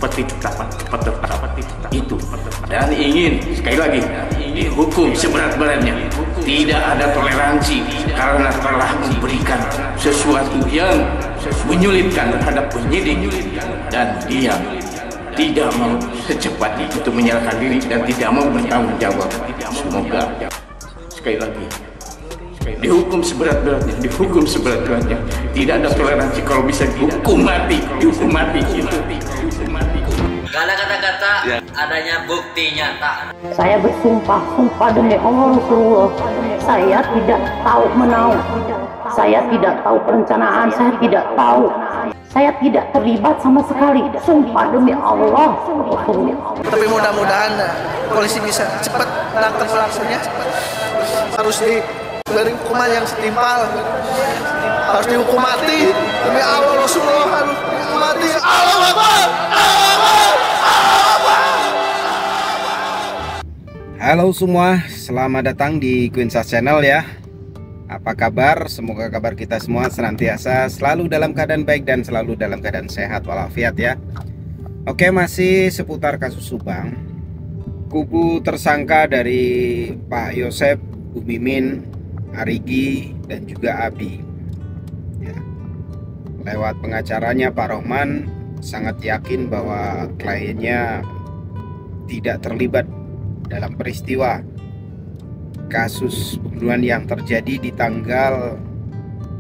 seperti dapat itu, dan ingin sekali lagi dihukum seberat-beratnya. Tidak ada toleransi karena telah memberikan sesuatu yang menyulitkan terhadap penyidik, dan dia tidak mau secepat itu menyerahkan diri dan tidak mau bertanggung jawab. Semoga sekali lagi dihukum seberat-beratnya, dihukum seberat-beratnya. Tidak ada toleransi, kalau bisa dihukum mati, dihukum mati. Gak ada kata-kata adanya bukti nyata. Saya bersumpah demi Allah Rasulullah, saya tidak tahu menau, saya tidak tahu perencanaan, saya tidak tahu, saya tidak terlibat sama sekali. Sumpah demi Allah Rasulullah. Tapi mudah-mudahan polisi bisa cepat menangkap pelakunya. Harus diberi hukuman yang setimpal, harus dihukum mati demi Allah Rasulullah, harus dihukum mati. Allah Akbar, Allah Akbar, Allah Akbar. Halo semua, selamat datang di Quinsa Channel ya. Apa kabar? Semoga kabar kita semua senantiasa selalu dalam keadaan baik dan selalu dalam keadaan sehat walafiat ya. Oke, masih seputar kasus Subang. Kubu tersangka dari Pak Yosep, Bu Mimin, Arigi, dan juga Abi ya. Lewat pengacaranya Pak Rohman sangat yakin bahwa kliennya tidak terlibat dalam peristiwa kasus pembunuhan yang terjadi di tanggal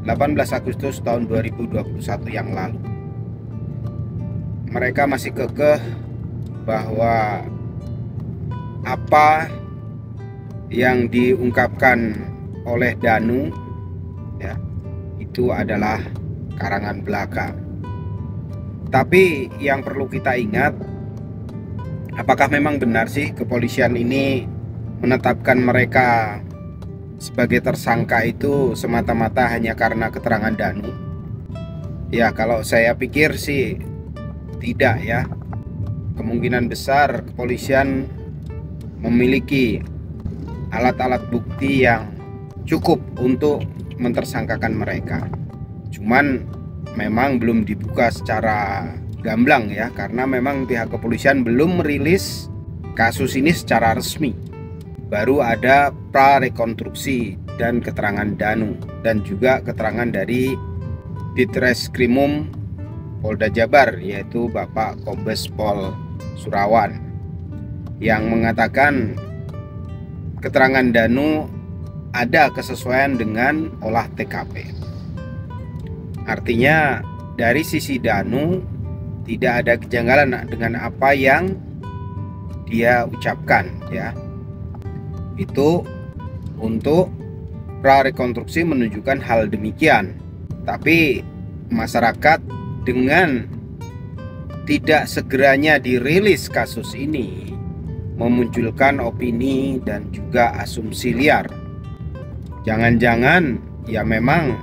18 Agustus tahun 2021 yang lalu. Mereka masih kekeh bahwa apa yang diungkapkan oleh Danu ya, itu adalah karangan belaka. Tapi yang perlu kita ingat, apakah memang benar sih kepolisian ini menetapkan mereka sebagai tersangka itu semata-mata hanya karena keterangan Danu? Ya, kalau saya pikir sih tidak ya. Kemungkinan besar kepolisian memiliki alat-alat bukti yang cukup untuk mentersangkakan mereka. Cuman memang belum dibuka secara gamblang ya, karena memang pihak kepolisian belum merilis kasus ini secara resmi. Baru ada prarekonstruksi dan keterangan Danu dan juga keterangan dari Ditreskrimum Polda Jabar, yaitu Bapak Kombes Pol Surawan, yang mengatakan keterangan Danu ada kesesuaian dengan olah TKP. Artinya dari sisi Danu tidak ada kejanggalan dengan apa yang dia ucapkan ya. Itu untuk prarekonstruksi menunjukkan hal demikian. Tapi masyarakat dengan tidak segeranya dirilis kasus ini memunculkan opini dan juga asumsi liar. Jangan-jangan ya memang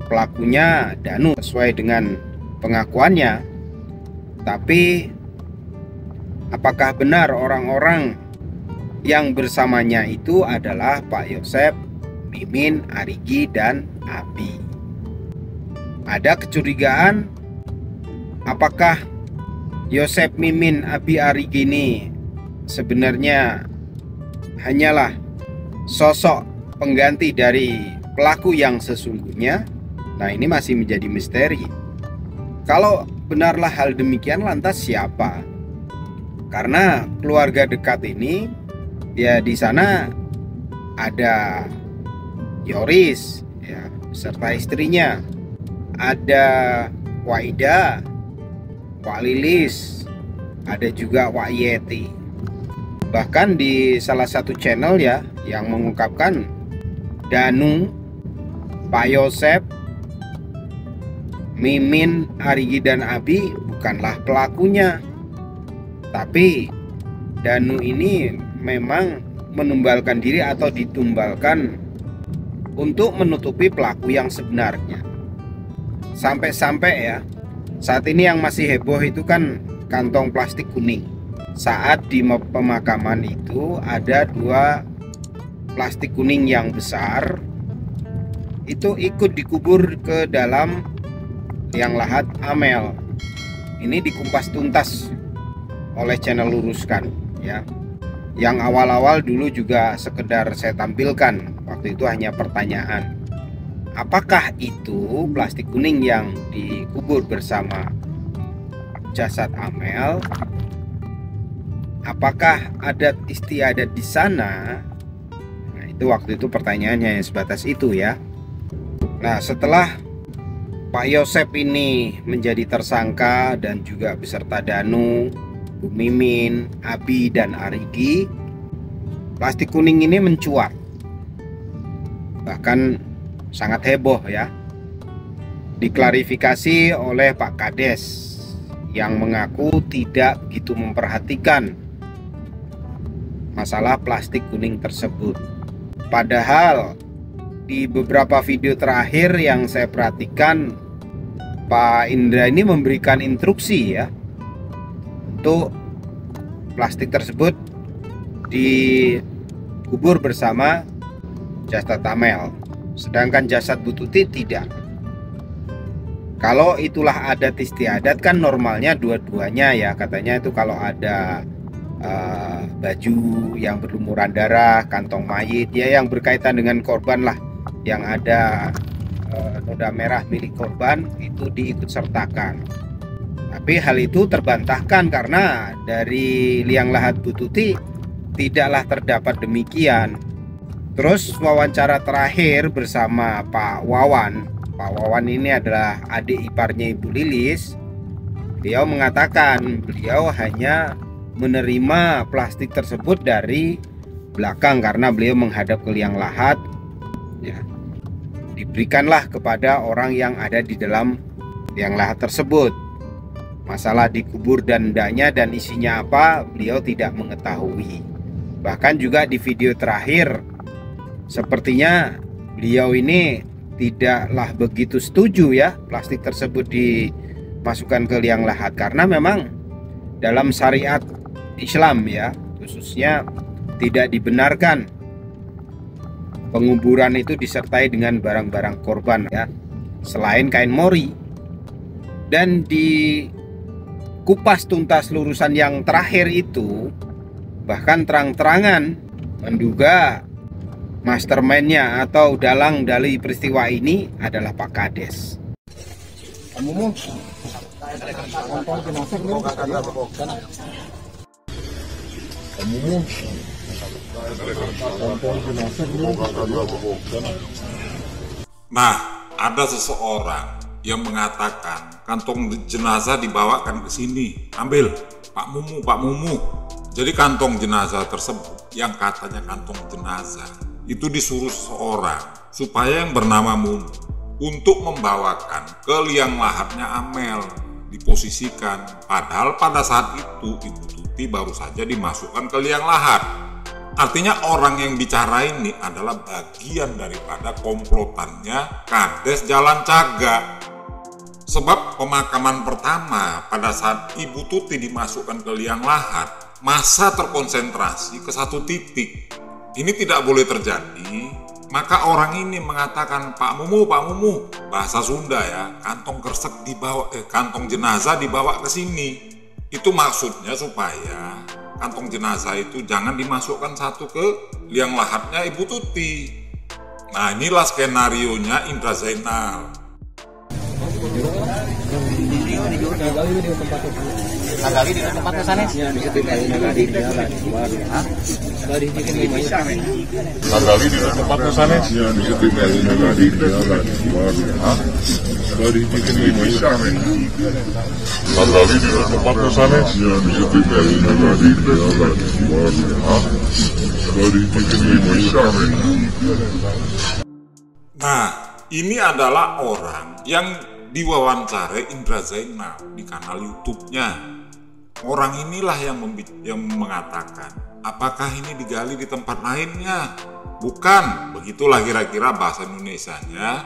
pelakunya Danu sesuai dengan pengakuannya. Tapi apakah benar orang-orang yang bersamanya itu adalah Pak Yosep, Mimin, Arigi, dan Abi? Ada kecurigaan apakah Yosep, Mimin, Abi, Arigi ini sebenarnya hanyalah sosok pengganti dari pelaku yang sesungguhnya? Nah, ini masih menjadi misteri. Kalau benarlah hal demikian, lantas siapa? Karena keluarga dekat ini ya, di sana ada Yoris ya, beserta istrinya, ada Waida, Wak Lilis, ada juga Wak Yeti. Bahkan di salah satu channel ya yang mengungkapkan Danu, Pak Yosep, Mimin, Arigi, dan Abi bukanlah pelakunya. Tapi Danu ini memang menumbalkan diri atau ditumbalkan untuk menutupi pelaku yang sebenarnya. Sampai-sampai ya, saat ini yang masih heboh itu kan kantong plastik kuning. Saat di pemakaman itu ada 2 plastik kuning yang besar, itu ikut dikubur ke dalam liang lahat Amel. Ini dikumpas tuntas oleh channel Luruskan ya. Yang awal-awal dulu juga sekedar saya tampilkan, waktu itu hanya pertanyaan, apakah itu plastik kuning yang dikubur bersama jasad Amel? Apakah adat istiadat di sana? Nah, itu waktu itu pertanyaannya yang sebatas itu ya. Nah, setelah Pak Yosep ini menjadi tersangka dan juga beserta Danu, Bu Mimin, Abi, dan Arigi, plastik kuning ini mencuat. Bahkan sangat heboh ya. Diklarifikasi oleh Pak Kades yang mengaku tidak begitu memperhatikan masalah plastik kuning tersebut. Padahal di beberapa video terakhir yang saya perhatikan, Pak Indra ini memberikan instruksi ya untuk plastik tersebut dikubur bersama jasad Amel, sedangkan jasad Bu Tuti tidak. Kalau itulah adat istiadat kan normalnya dua-duanya ya, katanya itu kalau ada baju yang berlumuran darah, kantong mayit ya yang berkaitan dengan korban lah, yang ada noda merah milik korban itu diikut sertakan. Tapi hal itu terbantahkan karena dari liang lahat Bu Tuti tidaklah terdapat demikian. Terus wawancara terakhir bersama Pak Wawan. Pak Wawan ini adalah adik iparnya Ibu Lilis. Beliau mengatakan beliau hanya menerima plastik tersebut dari belakang karena beliau menghadap ke liang lahat ya. Diberikanlah kepada orang yang ada di dalam liang lahat tersebut. Masalah dikubur dan tidaknya dan isinya apa beliau tidak mengetahui. Bahkan juga di video terakhir sepertinya beliau ini tidaklah begitu setuju ya plastik tersebut dimasukkan ke liang lahat, karena memang dalam syariat Islam ya khususnya tidak dibenarkan penguburan itu disertai dengan barang-barang korban ya selain kain mori. Dan di kupas tuntas lurusan yang terakhir itu bahkan terang-terangan menduga mastermind-nya atau dalang dari peristiwa ini adalah Pak Kades. Nah, ada seseorang yang mengatakan kantong jenazah dibawakan ke sini, ambil Pak Mumu. Jadi kantong jenazah tersebut yang katanya kantong jenazah itu disuruh seseorang supaya yang bernama Mumu untuk membawakan ke liang lahatnya Amel, diposisikan. Padahal pada saat itu Ibu Tuti baru saja dimasukkan ke liang lahat. Artinya orang yang bicara ini adalah bagian daripada komplotannya Kades Jalan Caga. Sebab pemakaman pertama pada saat Ibu Tuti dimasukkan ke liang lahat, massa terkonsentrasi ke satu titik. Ini tidak boleh terjadi. Maka orang ini mengatakan, Pak Mumu, bahasa Sunda ya, kantong kresek dibawa, kantong jenazah dibawa ke sini. Itu maksudnya supaya kantong jenazah itu jangan dimasukkan satu ke liang lahatnya Ibu Tuti. Nah, inilah skenarionya Indra Zainal. Nagali di tempat kesana. Nagali di tempat kesana. Nah, ini adalah orang yang diwawancarai Indra Zainal di kanal YouTube-nya. Orang inilah yang mengatakan, apakah ini digali di tempat lainnya? Bukan, begitulah kira-kira bahasa Indonesianya.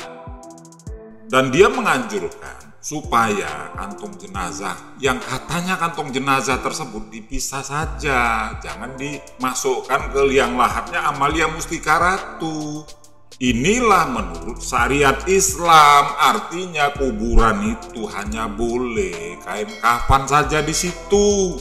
Dan dia menganjurkan supaya kantong jenazah yang katanya kantong jenazah tersebut dipisah saja, jangan dimasukkan ke liang lahatnya Amalia Mustika Ratu. Inilah menurut syariat Islam, artinya kuburan itu hanya boleh kain kafan saja di situ.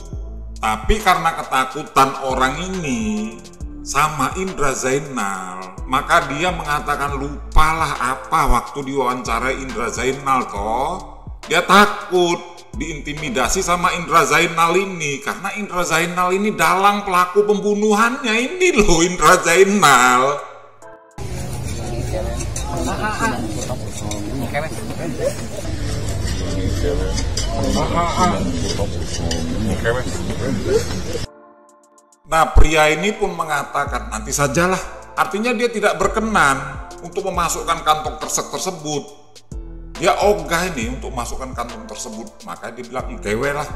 Tapi karena ketakutan orang ini sama Indra Zainal, maka dia mengatakan lupalah apa waktu diwawancarai Indra Zainal toh. Dia takut diintimidasi sama Indra Zainal ini, karena Indra Zainal ini dalang pelaku pembunuhannya ini loh, Indra Zainal. Nah, pria ini pun mengatakan nanti sajalah. Artinya dia tidak berkenan untuk memasukkan kantong kresek tersebut. Dia ogah ini untuk masukkan kantong tersebut. Maka dia bilang dewe lah.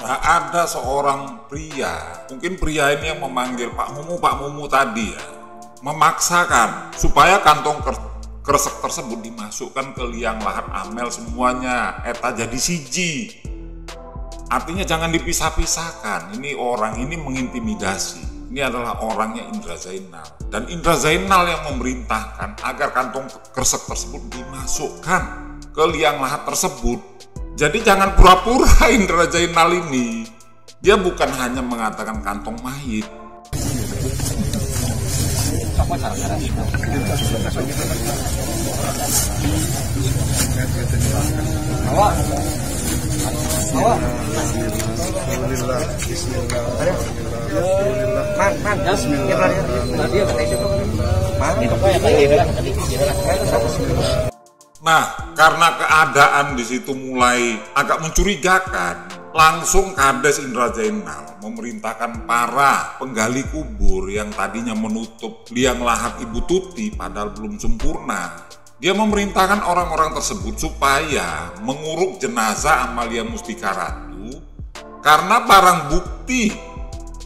Nah, ada seorang pria, mungkin pria ini yang memanggil Pak Mumu tadi ya, memaksakan supaya kantong kresek tersebut dimasukkan ke liang lahat Amel semuanya, eta jadi siji. Artinya jangan dipisah-pisahkan. Ini orang ini mengintimidasi. Ini adalah orangnya Indra Zainal, dan Indra Zainal yang memerintahkan agar kantong kresek tersebut dimasukkan ke liang lahat tersebut. Jadi jangan pura-pura Indra Zainal ini. Dia bukan hanya mengatakan kantong mayit. Nah, karena keadaan di situ mulai agak mencurigakan, langsung Kades Indra Zainal memerintahkan para penggali kubur yang tadinya menutup liang lahat Ibu Tuti padahal belum sempurna. Dia memerintahkan orang-orang tersebut supaya menguruk jenazah Amalia Mustika Ratu, karena barang bukti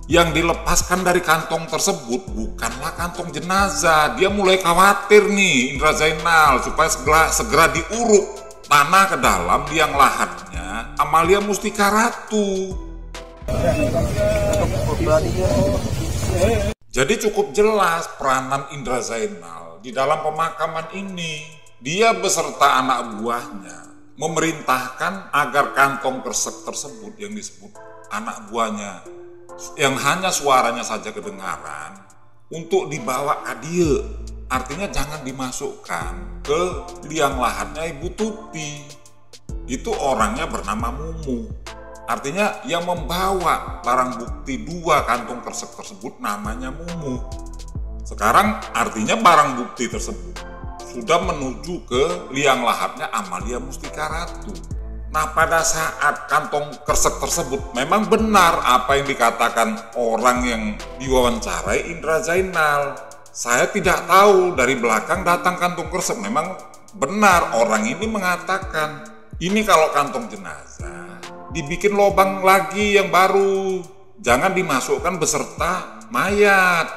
yang dilepaskan dari kantong tersebut bukanlah kantong jenazah. Dia mulai khawatir nih Indra Zainal supaya segera diuruk tanah ke dalam liang lahatnya Amalia Mustika Ratu. Jadi cukup jelas peranan Indra Zainal di dalam pemakaman ini. Dia beserta anak buahnya memerintahkan agar kantong kresek tersebut yang disebut anak buahnya, yang hanya suaranya saja kedengaran, untuk dibawa ke dia. Artinya jangan dimasukkan ke liang lahatnya Ibu Tuti. Itu orangnya bernama Mumu. Artinya yang membawa barang bukti 2 kantong kresek tersebut namanya Mumu. Sekarang artinya barang bukti tersebut sudah menuju ke liang lahatnya Amalia Mustika Ratu. Nah, pada saat kantong kresek tersebut memang benar apa yang dikatakan orang yang diwawancarai Indra Zainal. Saya tidak tahu, dari belakang datang kantong kresek. Memang benar orang ini mengatakan, ini kalau kantong jenazah dibikin lubang lagi yang baru, jangan dimasukkan beserta mayat.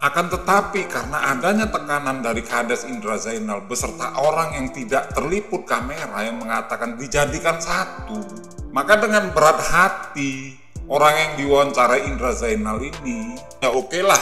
Akan tetapi karena adanya tekanan dari Kades Indra Zainal beserta orang yang tidak terliput kamera yang mengatakan dijadikan satu, maka dengan berat hati orang yang diwawancarai Indra Zainal ini, ya oke lah.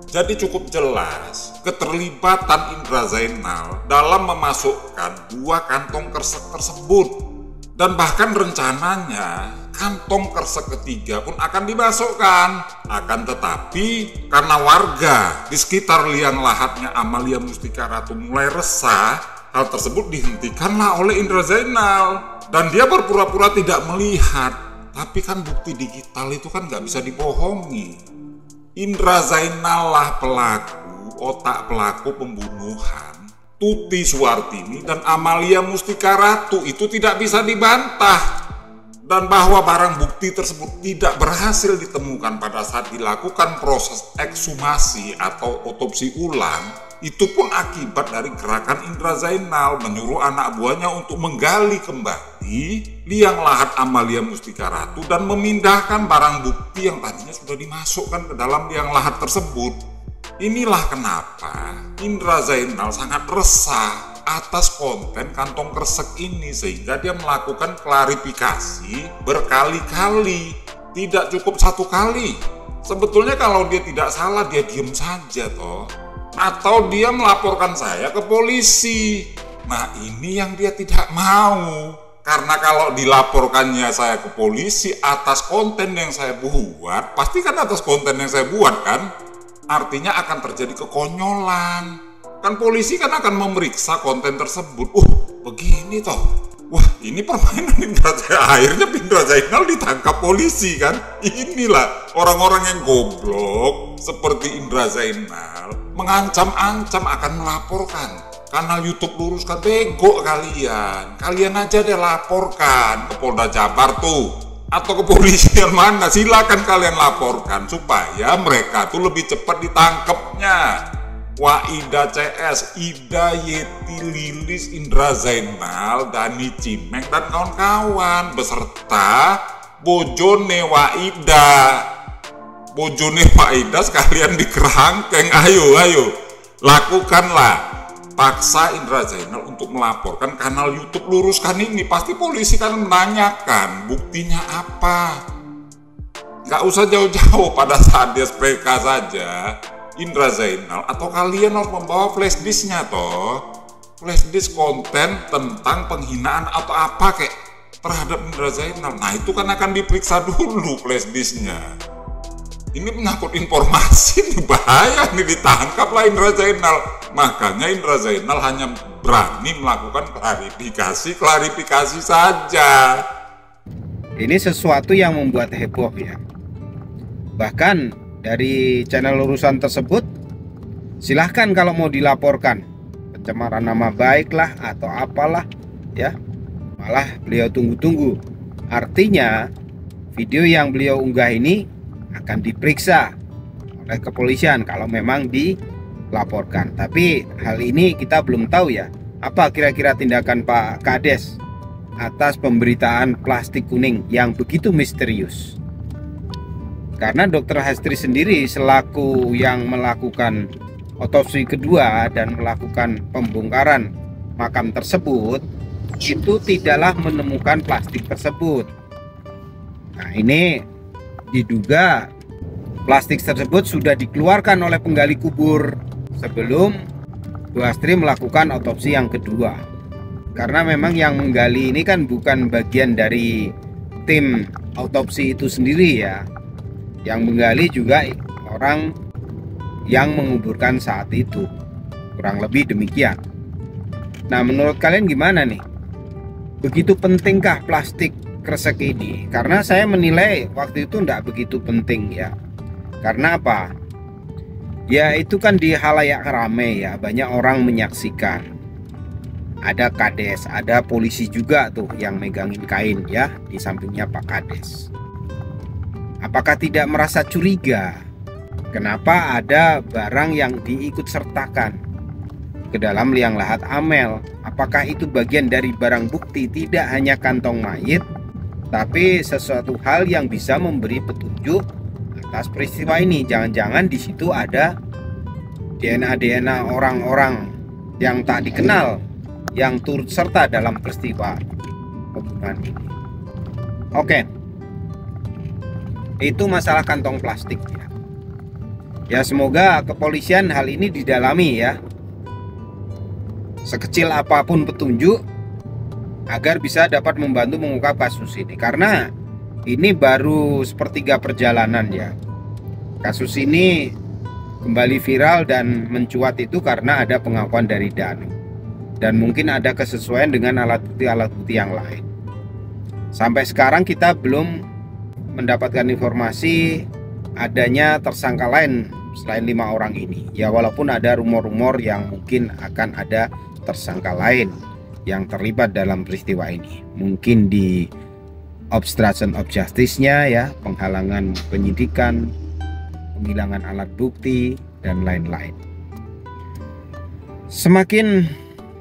Jadi cukup jelas keterlibatan Indra Zainal dalam memasukkan 2 kantong kresek tersebut. Dan bahkan rencananya kantong kresek ketiga pun akan dimasukkan. Akan tetapi karena warga di sekitar liang lahatnya Amalia Mustika Ratu mulai resah, hal tersebut dihentikanlah oleh Indra Zainal. Dan dia berpura-pura tidak melihat. Tapi kan bukti digital itu kan nggak bisa dibohongi. Indra Zainal lah pelaku, otak pelaku pembunuhan Tuti Suwartini dan Amalia Mustika Ratu. Itu tidak bisa dibantah. Dan bahwa barang bukti tersebut tidak berhasil ditemukan pada saat dilakukan proses ekshumasi atau otopsi ulang, Itu pun akibat dari gerakan Indra Zainal menyuruh anak buahnya untuk menggali kembali liang lahat Amalia Mustika Ratu dan memindahkan barang bukti yang tadinya sudah dimasukkan ke dalam liang lahat tersebut. Inilah kenapa Indra Zainal sangat resah atas konten kantong kresek ini, sehingga dia melakukan klarifikasi berkali-kali, tidak cukup satu kali. Sebetulnya kalau dia tidak salah, dia diem saja toh, atau dia melaporkan saya ke polisi. Nah, ini yang dia tidak mau, karena kalau dilaporkannya saya ke polisi atas konten yang saya buat, pasti kan atas konten yang saya buat kan, artinya akan terjadi kekonyolan. Kan polisi kan akan memeriksa konten tersebut. Begini toh, wah ini permainan Indra Zainal. Akhirnya Indra Zainal ditangkap polisi kan. Inilah orang-orang yang goblok seperti Indra Zainal mengancam-ancam akan melaporkan kanal YouTube Luruskan. Bego kalian. Kalian aja deh laporkan ke Polda Jabar tuh, atau kepolisian mana, silakan kalian laporkan supaya mereka tuh lebih cepat ditangkapnya. Waida CS, Ida, Yeti, Lilis, Indra Zainal, Dani Cimeng dan kawan-kawan beserta bojone Waida. Bojone Waida sekalian dikerangkeng. Ayo lakukanlah, paksa Indra Zainal untuk melaporkan kanal YouTube Luruskan ini. Pasti polisi kan menanyakan buktinya apa. Gak usah jauh-jauh, pada saat dia SPK saja Indra Zainal, atau kalian harus membawa flash disknya toh, flash disk konten tentang penghinaan atau apa kayak terhadap Indra Zainal. Nah itu kan akan diperiksa dulu flash disknya. Ini menyangkut informasi, ini bahaya, ini ditangkap lah Indra Zainal. Makanya Indra Zainal hanya berani melakukan klarifikasi saja. Ini sesuatu yang membuat heboh ya. Bahkan dari channel Lurusan tersebut, silahkan kalau mau dilaporkan pencemaran nama baik lah atau apalah ya, malah beliau tunggu-tunggu. Artinya video yang beliau unggah ini akan diperiksa oleh kepolisian kalau memang dilaporkan. Tapi hal ini kita belum tahu ya, apa kira-kira tindakan Pak Kades atas pemberitaan plastik kuning yang begitu misterius. Karena Dr. Hastri sendiri selaku yang melakukan otopsi kedua dan melakukan pembongkaran makam tersebut, itu tidaklah menemukan plastik tersebut. Nah ini diduga plastik tersebut sudah dikeluarkan oleh penggali kubur sebelum Bu Hastri melakukan otopsi yang kedua. Karena memang yang menggali ini kan bukan bagian dari tim otopsi itu sendiri ya. Yang menggali juga orang yang menguburkan saat itu. Kurang lebih demikian. Nah menurut kalian gimana nih? Begitu pentingkah plastik kresek ini? Karena saya menilai waktu itu tidak begitu penting ya. Karena apa? Ya itu kan di halayak ramai ya, banyak orang menyaksikan. Ada Kades, ada polisi juga tuh yang megangin kain ya di sampingnya Pak Kades. Apakah tidak merasa curiga? Kenapa ada barang yang diikut sertakan ke dalam liang lahat Amel? Apakah itu bagian dari barang bukti, tidak hanya kantong mayit, tapi sesuatu hal yang bisa memberi petunjuk atas peristiwa ini? Jangan-jangan di situ ada DNA orang-orang yang tak dikenal yang turut serta dalam peristiwa pembunuhan ini. Oke, itu masalah kantong plastik ya. Ya semoga kepolisian hal ini didalami ya, sekecil apapun petunjuk agar bisa dapat membantu mengungkap kasus ini. Karena ini baru sepertiga perjalanan ya. Kasus ini kembali viral dan mencuat itu karena ada pengakuan dari Danu, dan mungkin ada kesesuaian dengan alat bukti yang lain. Sampai sekarang kita belum mendapatkan informasi adanya tersangka lain selain 5 orang ini. Ya walaupun ada rumor-rumor yang mungkin akan ada tersangka lain yang terlibat dalam peristiwa ini. Mungkin di obstruction of justice-nya ya, penghalangan penyidikan, penghilangan alat bukti dan lain-lain. Semakin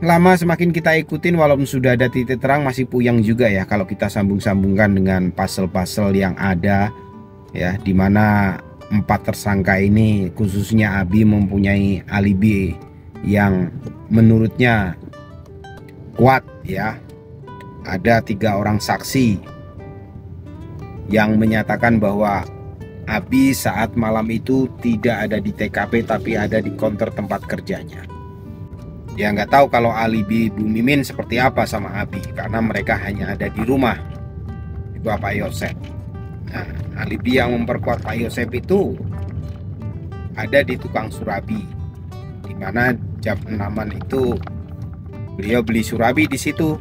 lama semakin kita ikutin, walaupun sudah ada titik terang, masih puyeng juga ya kalau kita sambung-sambungkan dengan puzzle-puzzle yang ada ya, dimana 4 tersangka ini khususnya Abi mempunyai alibi yang menurutnya kuat ya. Ada 3 orang saksi yang menyatakan bahwa Abi saat malam itu tidak ada di TKP tapi ada di counter tempat kerjanya. Dia nggak tahu kalau alibi Bu Mimin seperti apa sama Abi, karena mereka hanya ada di rumah di Pak Yosep. Nah, alibi yang memperkuat Pak Yosep itu ada di tukang surabi, di mana jam 6-an itu beliau beli surabi di situ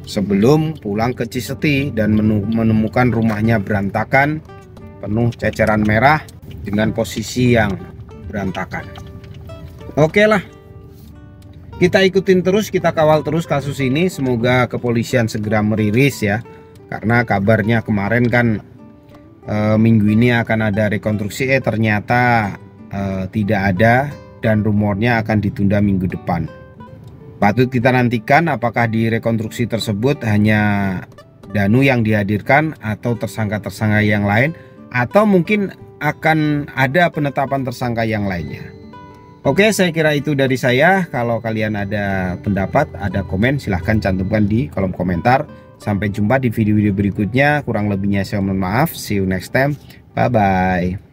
sebelum pulang ke Ciseti dan menemukan rumahnya berantakan, penuh ceceran merah dengan posisi yang berantakan. Oke lah, kita ikutin terus, kita kawal terus kasus ini. Semoga kepolisian segera merilis ya, karena kabarnya kemarin kan minggu ini akan ada rekonstruksi, ternyata tidak ada, dan rumornya akan ditunda minggu depan. Patut kita nantikan apakah di rekonstruksi tersebut hanya Danu yang dihadirkan atau tersangka-tersangka yang lain, atau mungkin akan ada penetapan tersangka yang lainnya. Oke, saya kira itu dari saya. Kalau kalian ada pendapat, ada komen, silahkan cantumkan di kolom komentar. Sampai jumpa di video-video berikutnya. Kurang lebihnya saya mohon maaf. See you next time. Bye-bye.